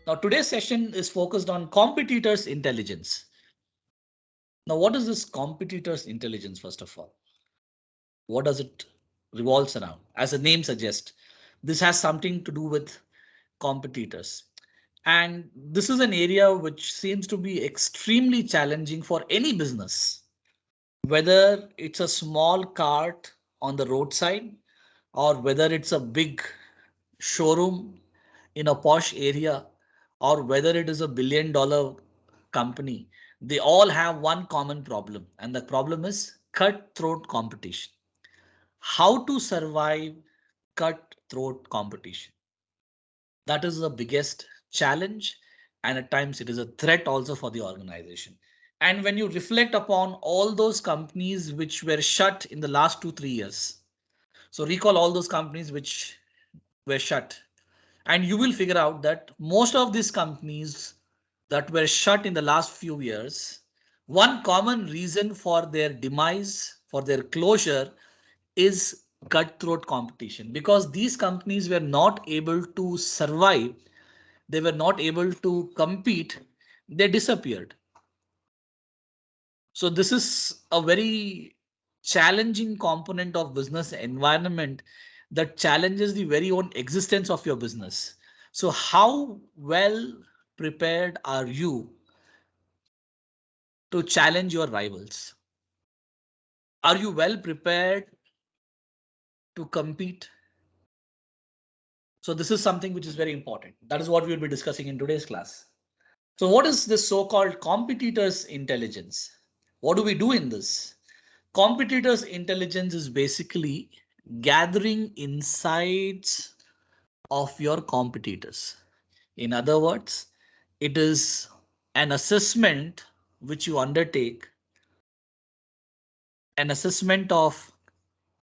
Now, today's session is focused on competitors' intelligence. Now, what is this competitors' intelligence, first of all? What does it revolves around? As the name suggests, this has something to do with competitors. And this is an area which seems to be extremely challenging for any business, whether it's a small cart on the roadside or whether it's a big showroom in a posh area or whether it is a $1 billion company. They all have one common problem, and the problem is cutthroat competition. How to survive cutthroat competition? That is the biggest challenge, and at times it is a threat also for the organization. And when you reflect upon all those companies which were shut in the last 2 3 years, so recall all those companies which were shut, and you will figure out that most of these companies that were shut in the last few years, one common reason for their demise, for their closure, is cutthroat competition, because these companies were not able to survive, they were not able to compete, they disappeared. So this is a very challenging component of business environment that challenges the very own existence of your business. So how well prepared are you to challenge your rivals? Are you well prepared to compete? So this is something which is very important. That is what we will be discussing in today's class. So what is this so-called competitors intelligence? What do we do in this? Competitors intelligence is basically gathering insights of your competitors. In other words, it is an assessment which you undertake, an assessment of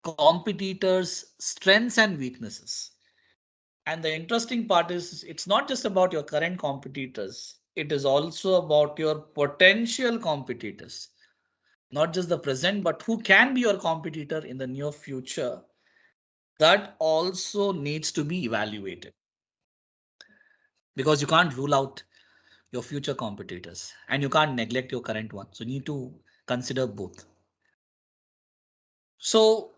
competitors' strengths and weaknesses. And the interesting part is it's not just about your current competitors, it is also about your potential competitors. Not just the present, but who can be your competitor in the near future. That also needs to be evaluated, because you can't rule out your future competitors and you can't neglect your current one. So you need to consider both. So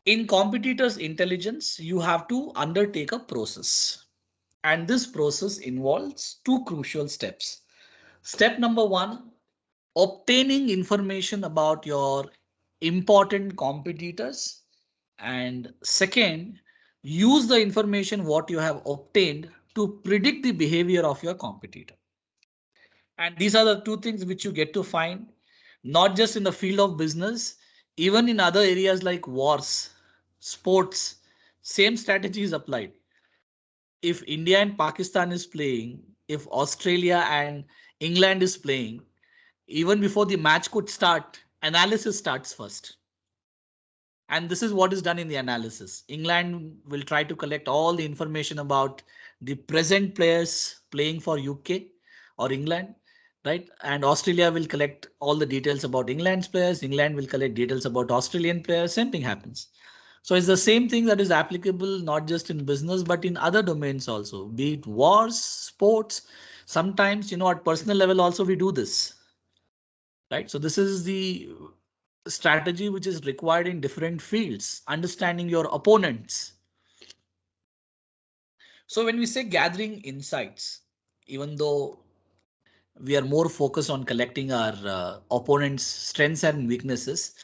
in competitors intelligence, you have to undertake a process. And this process involves two crucial steps. Step number one, obtaining information about your important competitors. And second, use the information what you have obtained to predict the behavior of your competitor. And these are the two things which you get to find, not just in the field of business, even in other areas like wars, sports, same strategy is applied. If India and Pakistan is playing, if Australia and England is playing, even before the match could start, analysis starts first. And this is what is done in the analysis. England will try to collect all the information about the present players playing for UK or England, right? And Australia will collect all the details about England's players. England will collect details about Australian players. Same thing happens. So it's the same thing that is applicable not just in business, but in other domains also, be it wars, sports. Sometimes, at personal level also we do this, right? So this is the strategy which is required in different fields, understanding your opponents. So when we say gathering insights, even though we are more focused on collecting our opponents' strengths and weaknesses,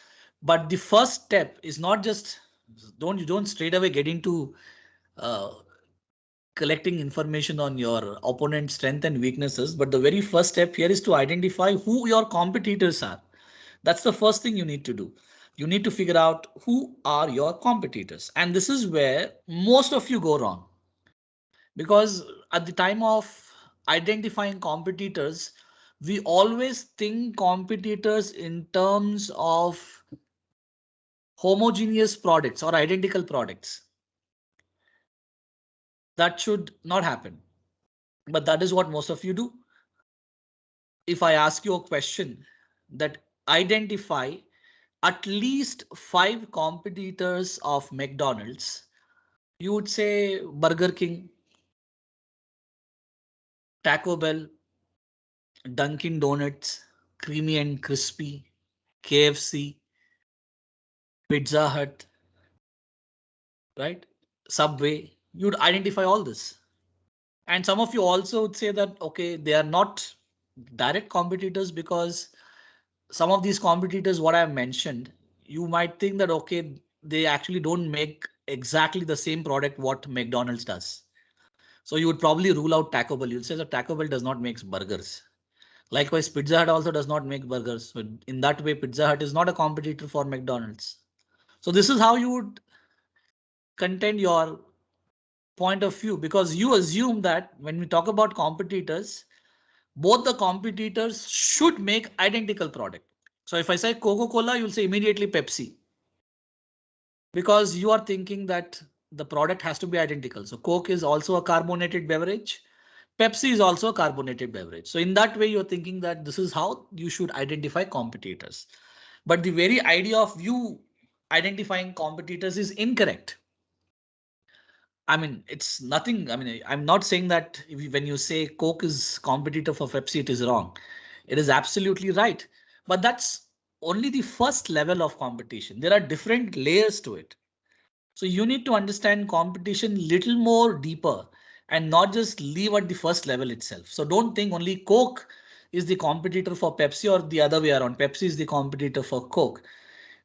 but the first step is not just don't straight away get into uh, collecting information on your opponent's strength and weaknesses, but the very first step here is to identify who your competitors are. That's the first thing you need to do. You need to figure out who are your competitors. And this is where most of you go wrong. Because at the time of identifying competitors, we always think competitors in terms of homogeneous products or identical products. That should not happen. But that is what most of you do. If I ask you a question that identify at least five competitors of McDonald's, you would say Burger King, Taco Bell, Dunkin' Donuts, Creamy and Crispy, KFC, Pizza Hut, right? Subway, you'd identify all this. And some of you also would say that, okay, they are not direct competitors because some of these competitors, what I've mentioned, you might think that, okay, they actually don't make exactly the same product what McDonald's does. So you would probably rule out Taco Bell. You'll say that Taco Bell does not make burgers. Likewise, Pizza Hut also does not make burgers. So in that way, Pizza Hut is not a competitor for McDonald's. So this is how you would contend your point of view, because you assume that when we talk about competitors, both the competitors should make identical product. So if I say Coca-Cola, you'll say immediately Pepsi, because you are thinking that the product has to be identical. So Coke is also a carbonated beverage. Pepsi is also a carbonated beverage. So in that way, you're thinking that this is how you should identify competitors. But the very idea of you identifying competitors is incorrect. I mean, it's nothing. I mean, I'm not saying that when you say Coke is competitor for Pepsi, it is wrong. It is absolutely right. But that's only the first level of competition. There are different layers to it. So you need to understand competition little more deeper and not just leave at the first level itself. So don't think only Coke is the competitor for Pepsi or the other way around. Pepsi is the competitor for Coke,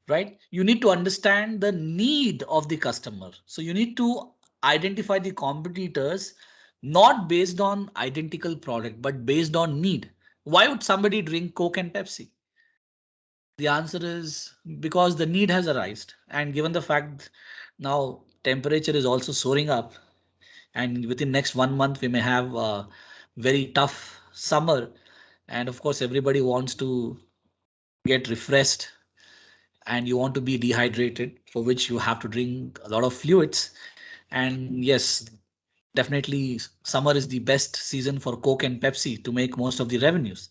right? You need to understand the need of the customer. So you need to identify the competitors not based on identical product, but based on need. Why would somebody drink Coke and Pepsi? The answer is because the need has arisen, and given the fact now temperature is also soaring up, and within next 1 month we may have a very tough summer, and of course everybody wants to get refreshed and you want to be dehydrated, for which you have to drink a lot of fluids. And yes, definitely summer is the best season for Coke and Pepsi to make most of the revenues.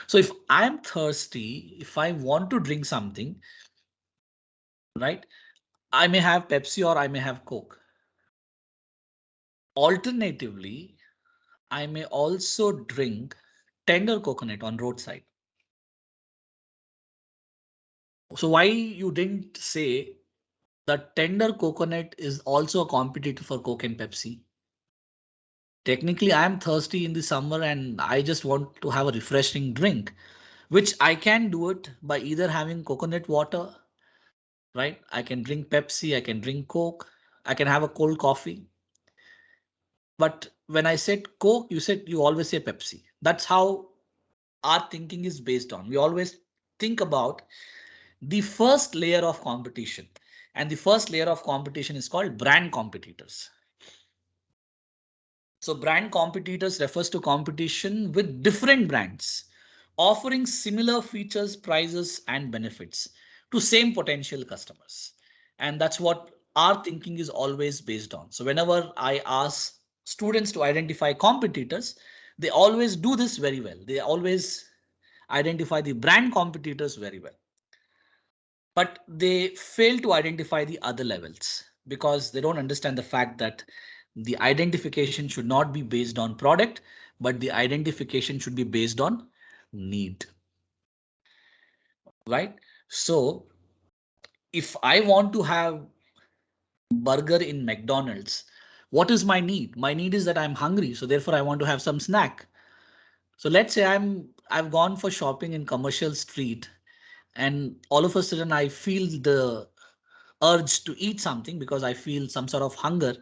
So if I'm thirsty, if I want to drink something, right, I may have Pepsi or I may have Coke. Alternatively, I may also drink tender coconut on roadside. So why you didn't say that tender coconut is also a competitor for Coke and Pepsi? Technically, I am thirsty in the summer and I just want to have a refreshing drink, which I can do it by either having coconut water, right? I can drink Pepsi, I can drink Coke, I can have a cold coffee. But when I said Coke, you said you always say Pepsi. That's how our thinking is based on. We always think about the first layer of competition. And the first layer of competition is called brand competitors. So brand competitors refers to competition with different brands offering similar features, prices, and benefits to same potential customers. And that's what our thinking is always based on. So whenever I ask students to identify competitors, they always do this very well. They always identify the brand competitors very well. But they fail to identify the other levels because they don't understand the fact that the identification should not be based on product, but the identification should be based on need, right? So if I want to have burger in McDonald's, what is my need? My need is that I'm hungry, so therefore I want to have some snack. So let's say I've gone for shopping in Commercial Street, and all of a sudden I feel the urge to eat something because I feel some sort of hunger,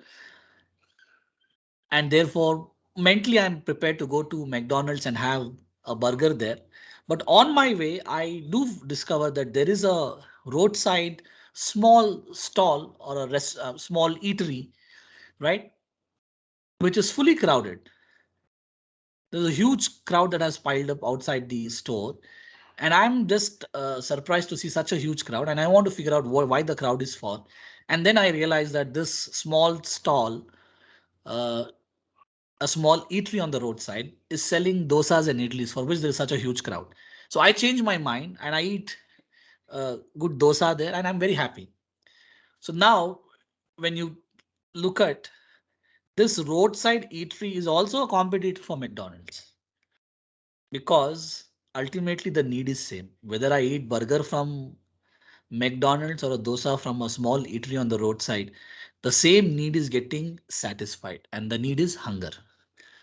and therefore mentally I'm prepared to go to McDonald's and have a burger there. But on my way, I do discover that there is a roadside small stall or small eatery, right, which is fully crowded. There's a huge crowd that has piled up outside the store, and I'm just surprised to see such a huge crowd, and I want to figure out why the crowd is for. And then I realize that this small stall, uh, a small eatery on the roadside, is selling dosas and idlis for which there is such a huge crowd. So I change my mind and I eat good dosa there and I'm very happy. So now when you look at This roadside eatery is also a competitor for McDonald's because ultimately the need is same. Whether I eat burger from McDonald's or a dosa from a small eatery on the roadside, the same need is getting satisfied and the need is hunger.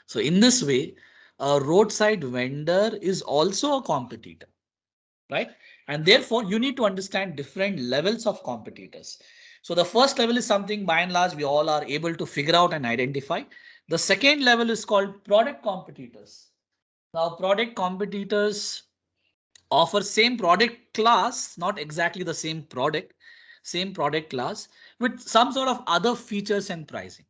So in this way, a roadside vendor is also a competitor, right? And therefore you need to understand different levels of competitors. So the first level is something by and large we all are able to figure out and identify. The second level is called product competitors. Now product competitors offer same product class, not exactly the same product class with some sort of other features and pricing.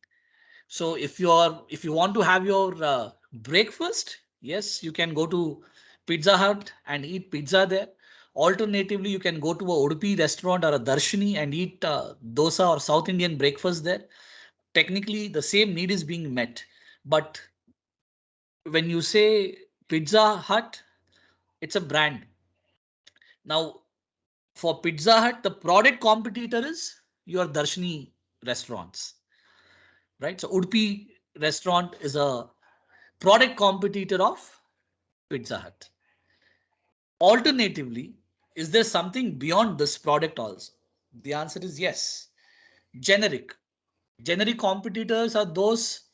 So if you want to have your breakfast, yes, you can go to Pizza Hut and eat pizza there. Alternatively, you can go to a Udupi restaurant or a Darshini and eat dosa or South Indian breakfast there. Technically, the same need is being met. But when you say Pizza Hut, it's a brand. Now, for Pizza Hut, the product competitor is your Darshini restaurants, right? So Udupi restaurant is a product competitor of Pizza Hut. Alternatively, is there something beyond this product also? The answer is yes. Generic. Generic competitors are those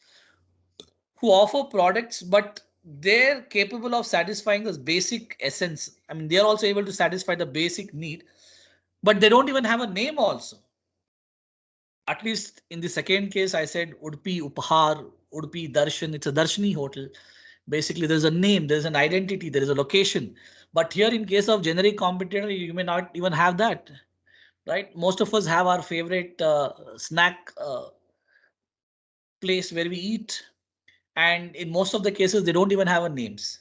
who offer products, but they're capable of satisfying this basic essence. I mean, they're also able to satisfy the basic need, but they don't even have a name also. At least in the second case, I said Udupi Upahar, Udupi Darshan. It's a Darshini hotel. Basically, there's a name, there's an identity, there is a location. But here, in case of generic competitor, you may not even have that, right? Most of us have our favorite snack place where we eat, and in most of the cases, they don't even have a names,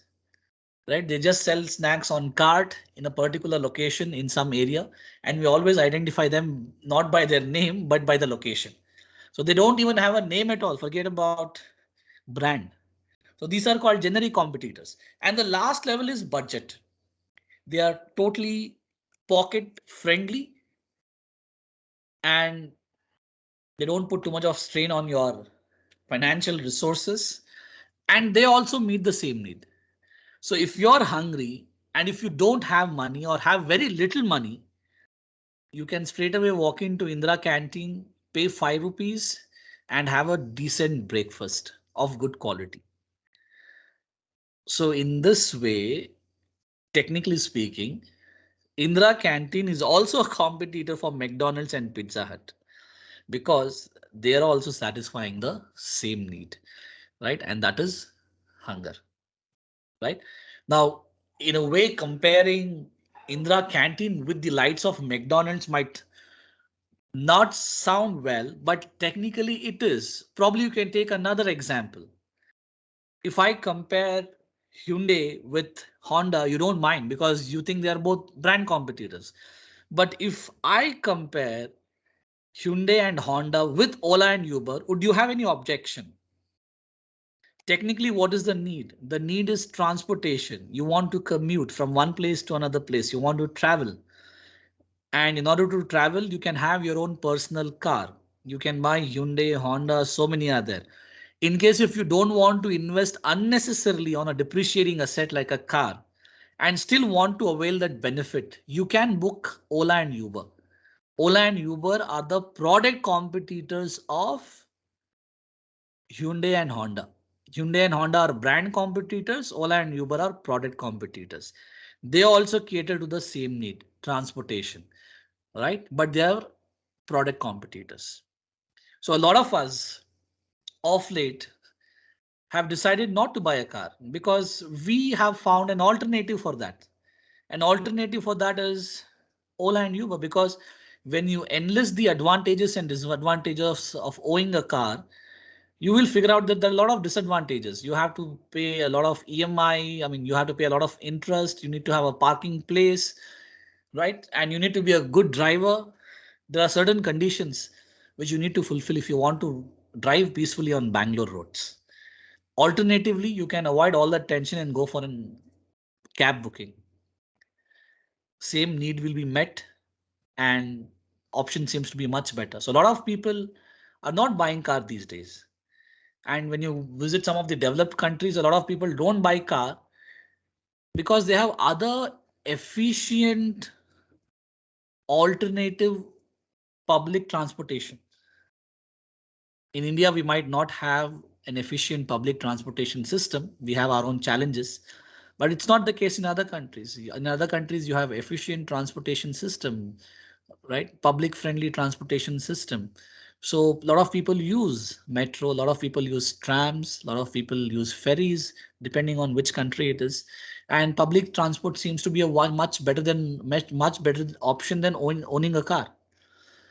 right? They just sell snacks on cart in a particular location in some area, and we always identify them not by their name but by the location. So they don't even have a name at all. Forget about brand. So these are called generic competitors. And the last level is budget. They are totally pocket friendly and they don't put too much of strain on your financial resources. And they also meet the same need. So if you're hungry and if you don't have money or have very little money, you can straight away walk into Indra canteen, pay 5 rupees and have a decent breakfast of good quality. So in this way, technically speaking, Indra Canteen is also a competitor for McDonald's and Pizza Hut because they are also satisfying the same need, right? And that is hunger, right? Now, in a way, comparing Indra Canteen with the lights of McDonald's might not sound well, but technically it is. Probably you can take another example. If I compare Hyundai with Honda, you don't mind because you think they are both brand competitors. But if I compare Hyundai and Honda with Ola and Uber, would you have any objection? Technically, what is the need? The need is transportation. You want to commute from one place to another place. You want to travel. And in order to travel, you can have your own personal car. You can buy Hyundai, Honda, so many other. In case if you don't want to invest unnecessarily on a depreciating asset like a car and still want to avail that benefit, you can book Ola and Uber. Ola and Uber are the product competitors of Hyundai and Honda. Hyundai and Honda are brand competitors. Ola and Uber are product competitors. They also cater to the same need, transportation, right? But they are product competitors. So a lot of us of late have decided not to buy a car because we have found an alternative for that. An alternative for that is Ola and Uber because when you enlist the advantages and disadvantages of owning a car, you will figure out that there are a lot of disadvantages. You have to pay a lot of EMI. I mean, you have to pay a lot of interest. You need to have a parking place, right? And you need to be a good driver. There are certain conditions which you need to fulfill if you want to drive peacefully on Bangalore roads. Alternatively, you can avoid all that tension and go for a cab booking. Same need will be met and option seems to be much better. So a lot of people are not buying car these days. And when you visit some of the developed countries, a lot of people don't buy car because they have other efficient alternative public transportation. In India, we might not have an efficient public transportation system. We have our own challenges, but it's not the case in other countries. In other countries, you have efficient transportation system, right? Public friendly transportation system. So a lot of people use metro, a lot of people use trams, a lot of people use ferries, depending on which country it is. And public transport seems to be a much better option than owning a car.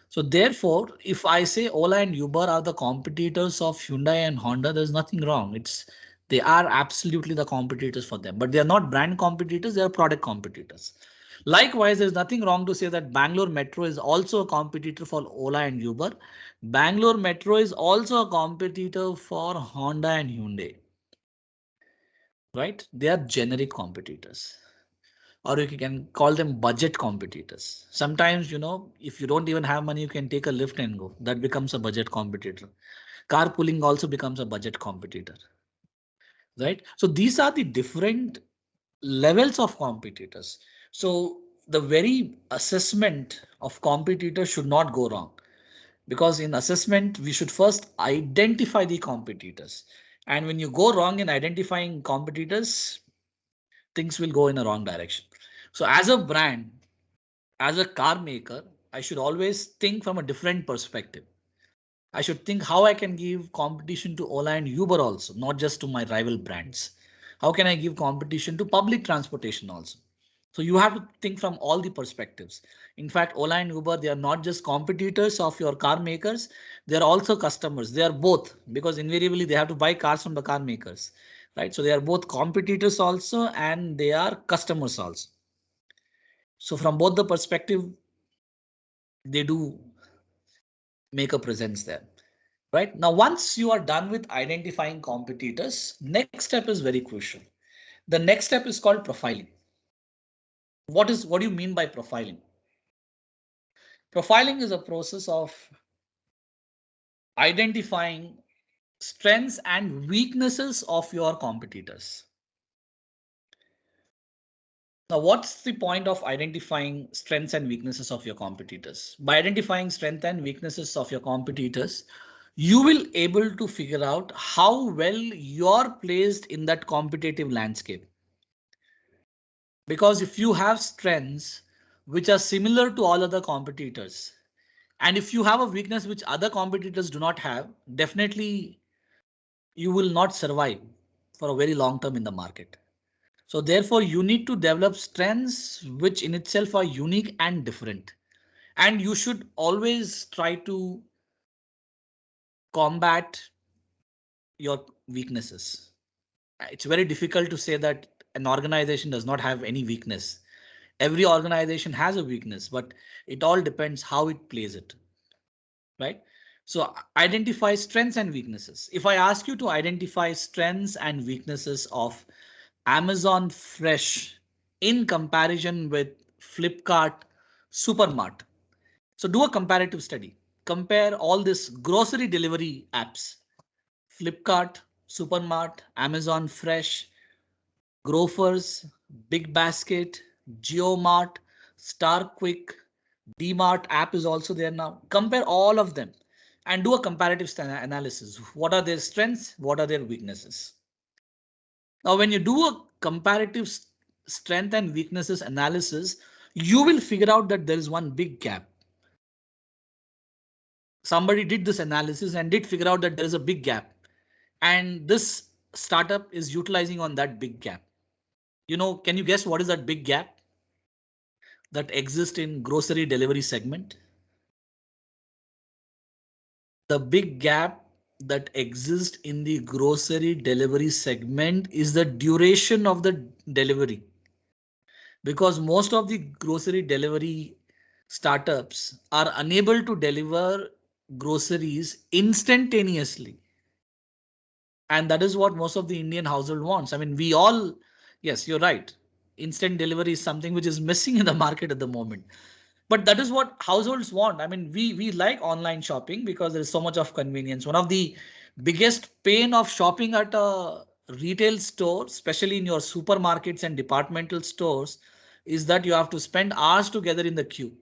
So therefore, if I say Ola and Uber are the competitors of Hyundai and Honda, there's nothing wrong. They are absolutely the competitors for them, but they are not brand competitors, they are product competitors. Likewise, there's nothing wrong to say that Bangalore Metro is also a competitor for Ola and Uber. Bangalore Metro is also a competitor for Honda and Hyundai, right? They are generic competitors, or you can call them budget competitors. Sometimes, if you don't even have money, you can take a lift and go. That becomes a budget competitor. Carpooling also becomes a budget competitor, right? So these are the different levels of competitors. So the very assessment of competitors should not go wrong, because in assessment, we should first identify the competitors. And when you go wrong in identifying competitors, things will go in a wrong direction. So as a brand, as a car maker, I should always think from a different perspective. I should think how I can give competition to Ola and Uber also, not just to my rival brands. How can I give competition to public transportation also? So you have to think from all the perspectives. In fact, Ola and Uber, they are not just competitors of your car makers, they are also customers. They are both, because invariably they have to buy cars from the car makers, right? So they are both competitors also, and they are customers also. So from both the perspective, they do make a presence there. Right now, once you are done with identifying competitors, next step is very crucial. The next step is called profiling. What do you mean by profiling? Profiling is a process of identifying strengths and weaknesses of your competitors. Now, what's the point of identifying strengths and weaknesses of your competitors? By identifying strengths and weaknesses of your competitors, you will able to figure out how well you're placed in that competitive landscape. Because if you have strengths which are similar to all other competitors, and if you have a weakness which other competitors do not have, definitely you will not survive for a very long term in the market. So therefore, you need to develop strengths which in itself are unique and different. And you should always try to combat your weaknesses. It's very difficult to say that an organization does not have any weakness. Every organization has a weakness, but it all depends how it plays it, right? So identify strengths and weaknesses. If I ask you to identify strengths and weaknesses of Amazon Fresh in comparison with Flipkart, Supermart. So do a comparative study. Compare all these grocery delivery apps: Flipkart, Supermart, Amazon Fresh, Grofers, Big Basket, JioMart, Star Quick, DMart app is also there now. Compare all of them and do a comparative analysis. What are their strengths? What are their weaknesses? Now, when you do a comparative strength and weaknesses analysis, you will figure out that there is one big gap. Somebody did this analysis and did figure out that there is a big gap. And this startup is utilizing on that big gap. Can you guess what is that big gap that exists in grocery delivery segment? The big gap that exists in the grocery delivery segment is the duration of the delivery. Because most of the grocery delivery startups are unable to deliver groceries instantaneously. And that is what most of the Indian household wants. I mean, yes, you're right. Instant delivery is something which is missing in the market at the moment. But that is what households want. I mean, we like online shopping because there is so much of convenience. One of the Biggest pain of shopping at a retail store, especially in your supermarkets and departmental stores, is that you have to spend hours together in the queue.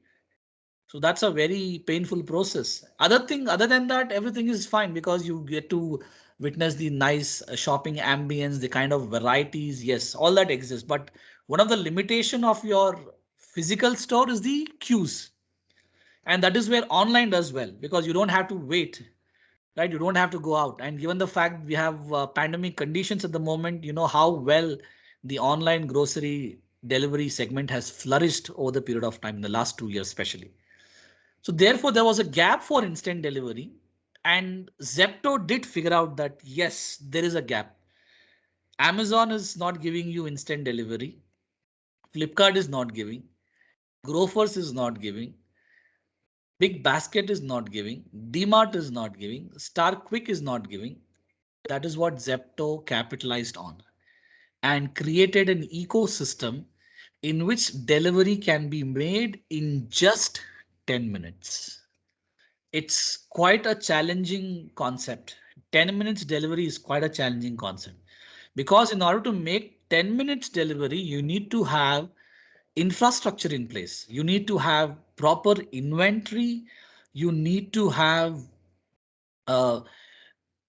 So that's a very painful process. Other than that, everything is fine because you get to witness the nice shopping ambience, the kind of varieties. Yes, all that exists. But one of the limitation of your physical store is the queues. And that is where online does well because you don't have to wait, right? You don't have to go out. And given the fact we have pandemic conditions at the moment, you know how well the online grocery delivery segment has flourished over the period of time in the last 2 years, especially. So therefore, there was a gap for instant delivery, and Zepto did figure out that yes, there is a gap. Amazon is not giving you instant delivery. Flipkart is not giving. Grofers is not giving. Big Basket is not giving. DMart is not giving. Star Quick is not giving. That is what Zepto capitalized on and created an ecosystem in which delivery can be made in just 10 minutes. It's quite a challenging concept. 10 minutes delivery is quite a challenging concept because in order to make 10 minutes delivery, you need to have infrastructure in place. You need to have proper inventory. You need to have uh,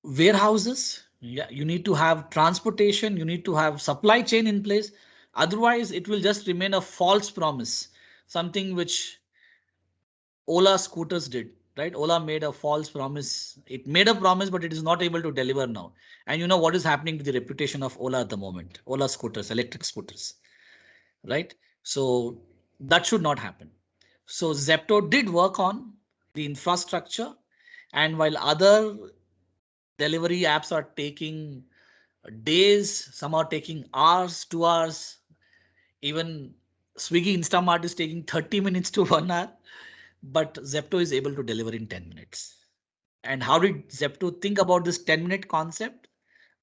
warehouses. Yeah, you need to have transportation. You need to have supply chain in place. Otherwise, it will just remain a false promise, something which Ola scooters did, right? Ola made a false promise. It made a promise, but it is not able to deliver now. And you know what is happening to the reputation of Ola at the moment? Ola scooters, electric scooters, right? So that should not happen. So Zepto did work on the infrastructure. And while other delivery apps are taking days, some are taking hours, 2 hours, even Swiggy Instamart is taking 30 minutes to 1 hour, but Zepto is able to deliver in 10 minutes. And how did Zepto think about this 10-minute concept?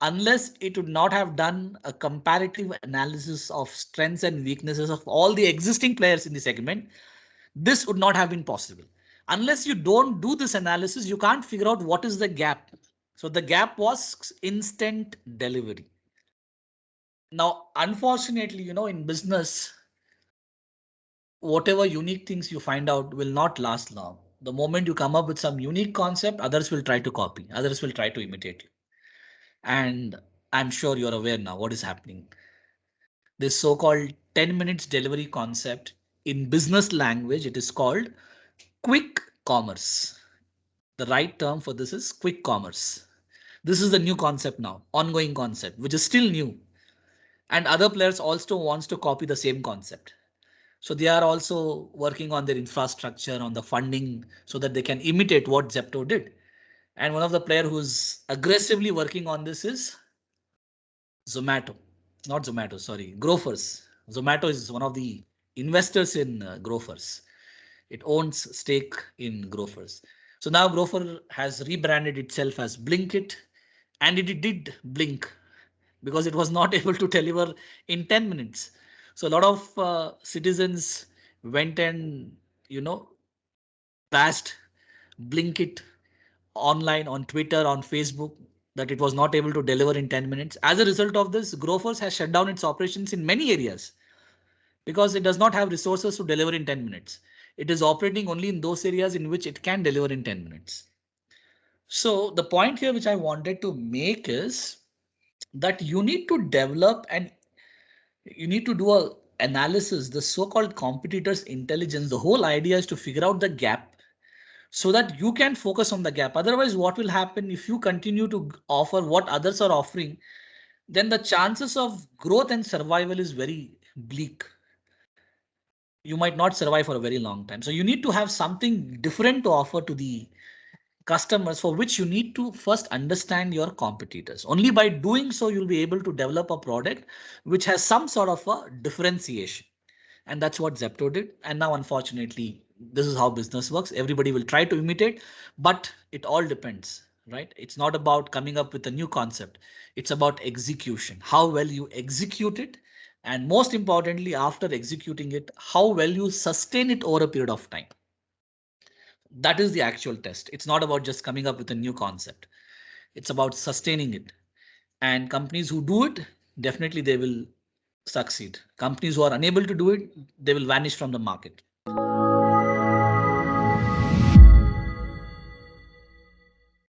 Unless it would not have done a comparative analysis of strengths and weaknesses of all the existing players in the segment, this would not have been possible. Unless you don't do this analysis, you can't figure out what is the gap. So the gap was instant delivery. Now, unfortunately, in business, whatever unique things you find out will not last long. The moment you come up with some unique concept, others will try to copy, others will try to imitate you. And I'm sure you're aware now what is happening. This so-called 10 minutes delivery concept in business language, it is called quick commerce. The right term for this is quick commerce. This is the new concept now, ongoing concept, which is still new. And other players also wants to copy the same concept. So they are also working on their infrastructure, on the funding, so that they can imitate what Zepto did. And one of the player who's aggressively working on this is Zomato. Not Zomato, sorry, Grofers. Zomato is one of the investors in Grofers. It owns stake in Grofers. So now Grofer has rebranded itself as Blinkit, and it did blink because it was not able to deliver in 10 minutes. So a lot of citizens went and, you know, bashed Blinkit online on Twitter, on Facebook, that it was not able to deliver in 10 minutes. As a result of this, Grofers has shut down its operations in many areas because it does not have resources to deliver in 10 minutes. It is operating only in those areas in which it can deliver in 10 minutes. So the point here which I wanted to make is that you need to develop and you need to do a analysis, the so-called competitors intelligence. The whole idea is to figure out the gap so that you can focus on the gap. Otherwise, what will happen if you continue to offer what others are offering, then the chances of growth and survival is very bleak. You might not survive for a very long time. So you need to have something different to offer to the customers, for which you need to first understand your competitors. Only by doing so, you'll be able to develop a product which has some sort of a differentiation. And that's what Zepto did. And now, unfortunately, this is how business works. Everybody will try to imitate, but it all depends, right? It's not about coming up with a new concept. It's about execution, how well you execute it. And most importantly, after executing it, how well you sustain it over a period of time. That is the actual test. It's not about just coming up with a new concept. It's about sustaining it. And companies who do it, definitely they will succeed. Companies who are unable to do it, they will vanish from the market.